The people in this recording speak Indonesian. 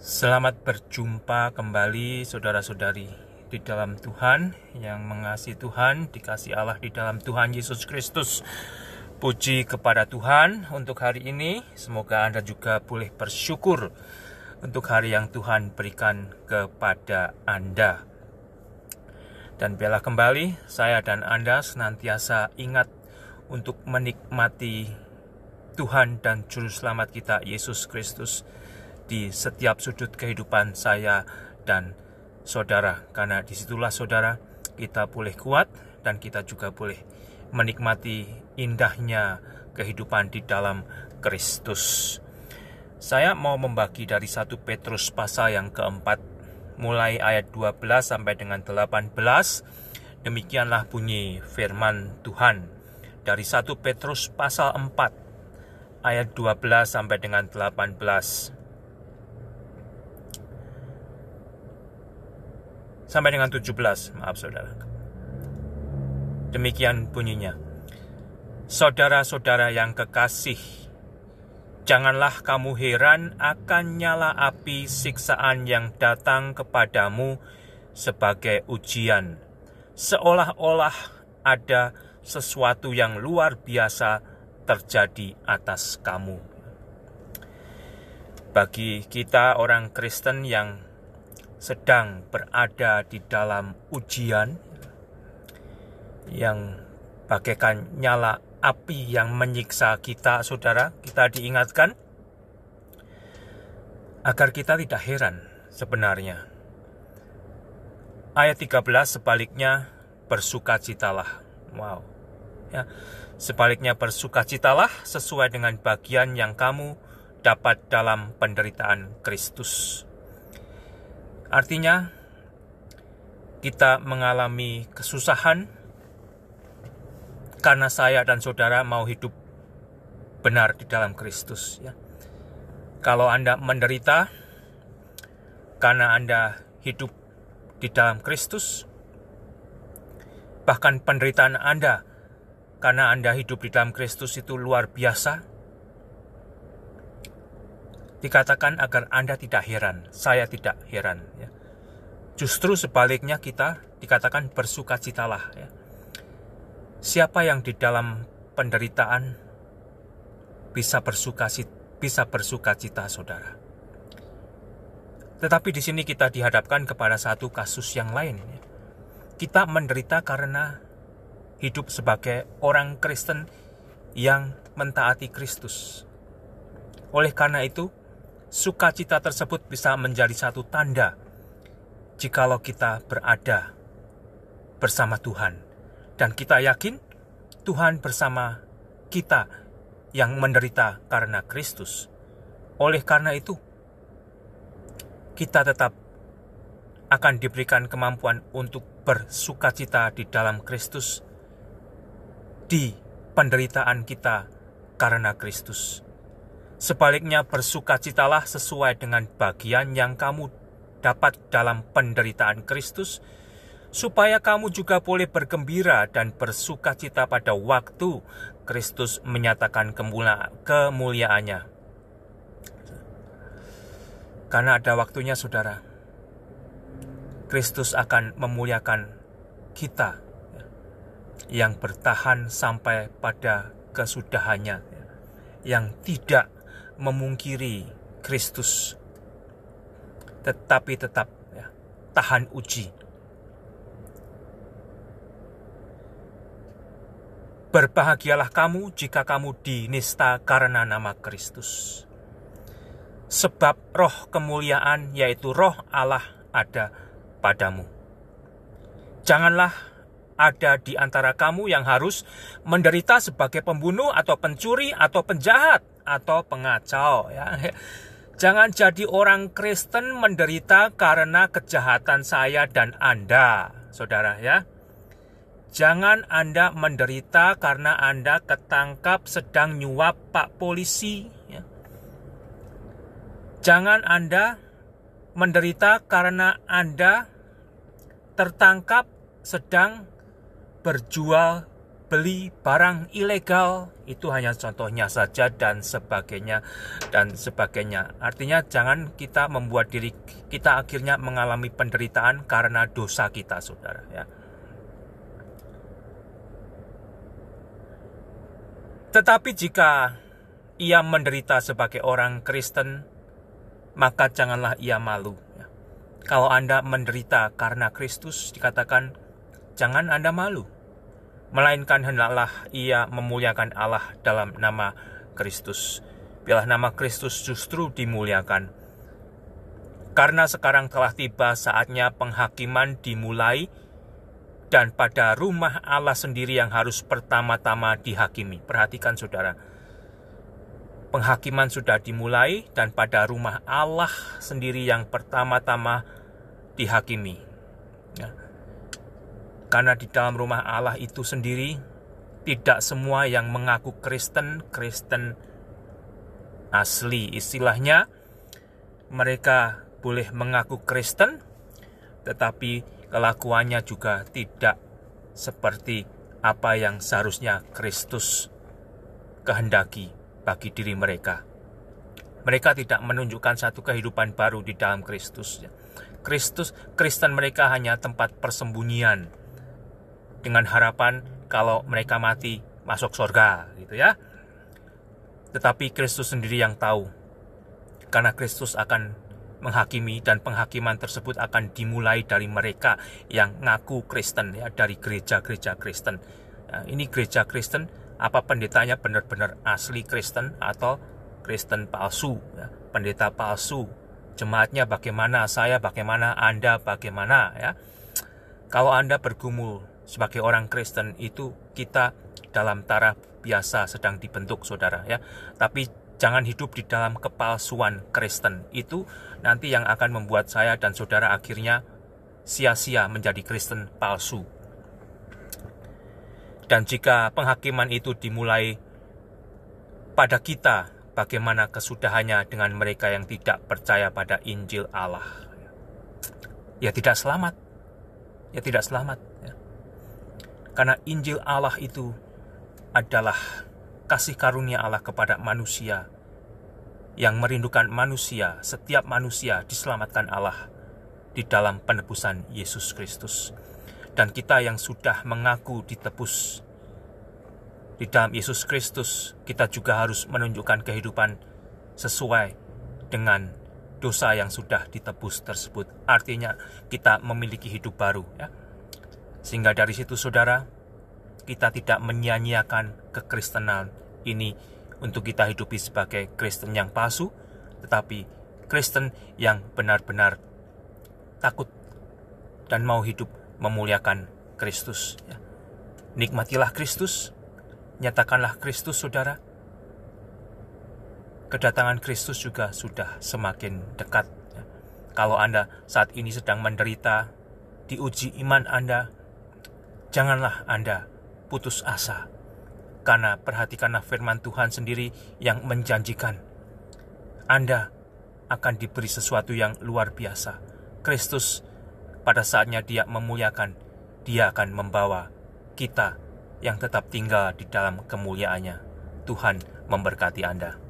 Selamat berjumpa kembali saudara-saudari di dalam Tuhan yang mengasihi Tuhan, dikasihi Allah di dalam Tuhan Yesus Kristus. Puji kepada Tuhan untuk hari ini. Semoga Anda juga boleh bersyukur untuk hari yang Tuhan berikan kepada Anda. Dan biarlah kembali saya dan Anda senantiasa ingat untuk menikmati Tuhan dan Juru Selamat kita Yesus Kristus di setiap sudut kehidupan saya dan saudara. Karena disitulah saudara kita boleh kuat dan kita juga boleh menikmati indahnya kehidupan di dalam Kristus. Saya mau membagi dari 1 Petrus pasal yang keempat, mulai ayat 12 sampai dengan 18. Demikianlah bunyi firman Tuhan dari 1 Petrus pasal 4 ayat 12 sampai dengan 18. Sampai dengan 17, maaf saudara. Demikian bunyinya. Saudara-saudara yang kekasih, janganlah kamu heran akan nyala api siksaan yang datang kepadamu sebagai ujian, seolah-olah ada sesuatu yang luar biasa terjadi atas kamu. Bagi kita orang Kristen yang sedang berada di dalam ujian yang bagaikan nyala api yang menyiksa kita, saudara, kita diingatkan agar kita tidak heran sebenarnya. Ayat 13 sebaliknya bersukacitalah. Wow. Ya, sebaliknya bersukacitalah sesuai dengan bagian yang kamu dapat dalam penderitaan Kristus. Artinya, kita mengalami kesusahan karena saya dan saudara mau hidup benar di dalam Kristus. Ya. Kalau Anda menderita karena Anda hidup di dalam Kristus, bahkan penderitaan Anda karena Anda hidup di dalam Kristus itu luar biasa, dikatakan agar Anda tidak heran, saya tidak heran. Ya. Justru sebaliknya kita dikatakan bersukacitalah. Ya. Siapa yang di dalam penderitaan bisa bersukacita, saudara. Tetapi di sini kita dihadapkan kepada satu kasus yang lain. Ya. Kita menderita karena hidup sebagai orang Kristen yang mentaati Kristus. Oleh karena itu, sukacita tersebut bisa menjadi satu tanda jikalau kita berada bersama Tuhan. Dan kita yakin Tuhan bersama kita yang menderita karena Kristus. Oleh karena itu, kita tetap akan diberikan kemampuan untuk bersukacita di dalam Kristus, di penderitaan kita karena Kristus. Sebaliknya bersukacitalah sesuai dengan bagian yang kamu dapat dalam penderitaan Kristus, supaya kamu juga boleh bergembira dan bersukacita pada waktu Kristus menyatakan kemuliaannya. Karena ada waktunya, saudara, Kristus akan memuliakan kita yang bertahan sampai pada kesudahannya, yang tidak memungkiri Kristus, tetapi tetap tahan uji. Berbahagialah kamu jika kamu dinista karena nama Kristus, sebab roh kemuliaan, yaitu roh Allah, ada padamu. Janganlah ada di antara kamu yang harus menderita sebagai pembunuh atau pencuri atau penjahat atau pengacau. Ya. Jangan jadi orang Kristen menderita karena kejahatan saya dan Anda, saudara. Ya. Jangan Anda menderita karena Anda ketangkap sedang nyuap Pak Polisi. Ya. Jangan Anda menderita karena Anda tertangkap sedang berjual membeli barang ilegal, itu hanya contohnya saja dan sebagainya. Artinya jangan kita membuat diri kita akhirnya mengalami penderitaan karena dosa kita, saudara, ya. Tetapi jika ia menderita sebagai orang Kristen, maka janganlah ia malu. Kalau Anda menderita karena Kristus, dikatakan jangan Anda malu, melainkan hendaklah ia memuliakan Allah dalam nama Kristus. Biarlah nama Kristus justru dimuliakan. Karena sekarang telah tiba saatnya penghakiman dimulai, dan pada rumah Allah sendiri yang harus pertama-tama dihakimi. Perhatikan, saudara. Penghakiman sudah dimulai dan pada rumah Allah sendiri yang pertama-tama dihakimi. Ya. Karena di dalam rumah Allah itu sendiri, tidak semua yang mengaku Kristen asli. Istilahnya, mereka boleh mengaku Kristen, tetapi kelakuannya juga tidak seperti apa yang seharusnya Kristus kehendaki bagi diri mereka. Mereka tidak menunjukkan satu kehidupan baru di dalam Kristus. Kristen mereka hanya tempat persembunyian dengan harapan kalau mereka mati masuk surga, gitu ya. Tetapi Kristus sendiri yang tahu, karena Kristus akan menghakimi dan penghakiman tersebut akan dimulai dari mereka yang ngaku Kristen, ya, dari gereja-gereja Kristen. Nah, ini gereja Kristen, apa pendetanya benar-benar asli Kristen atau Kristen palsu, ya, pendeta palsu, jemaatnya bagaimana, saya bagaimana, Anda bagaimana, ya. Kalau Anda bergumul sebagai orang Kristen, itu kita dalam taraf biasa sedang dibentuk, saudara, ya. Tapi jangan hidup di dalam kepalsuan Kristen. Itu nanti yang akan membuat saya dan saudara akhirnya sia-sia menjadi Kristen palsu. Dan jika penghakiman itu dimulai pada kita, bagaimana kesudahannya dengan mereka yang tidak percaya pada Injil Allah? Ya tidak selamat. Ya tidak selamat. Ya. Karena Injil Allah itu adalah kasih karunia Allah kepada manusia yang merindukan manusia. Setiap manusia diselamatkan Allah di dalam penebusan Yesus Kristus. Dan kita yang sudah mengaku ditebus di dalam Yesus Kristus, kita juga harus menunjukkan kehidupan sesuai dengan dosa yang sudah ditebus tersebut. Artinya kita memiliki hidup baru, ya. Sehingga dari situ, saudara, kita tidak menyia-nyiakan kekristenan ini untuk kita hidupi sebagai Kristen yang palsu, tetapi Kristen yang benar-benar takut dan mau hidup memuliakan Kristus, ya. Nikmatilah Kristus, nyatakanlah Kristus, saudara. Kedatangan Kristus juga sudah semakin dekat, ya. Kalau Anda saat ini sedang menderita, diuji iman Anda, janganlah Anda putus asa. Karena perhatikanlah firman Tuhan sendiri yang menjanjikan Anda akan diberi sesuatu yang luar biasa. Kristus pada saatnya Dia memuliakan, Dia akan membawa kita yang tetap tinggal di dalam kemuliaannya. Tuhan memberkati Anda.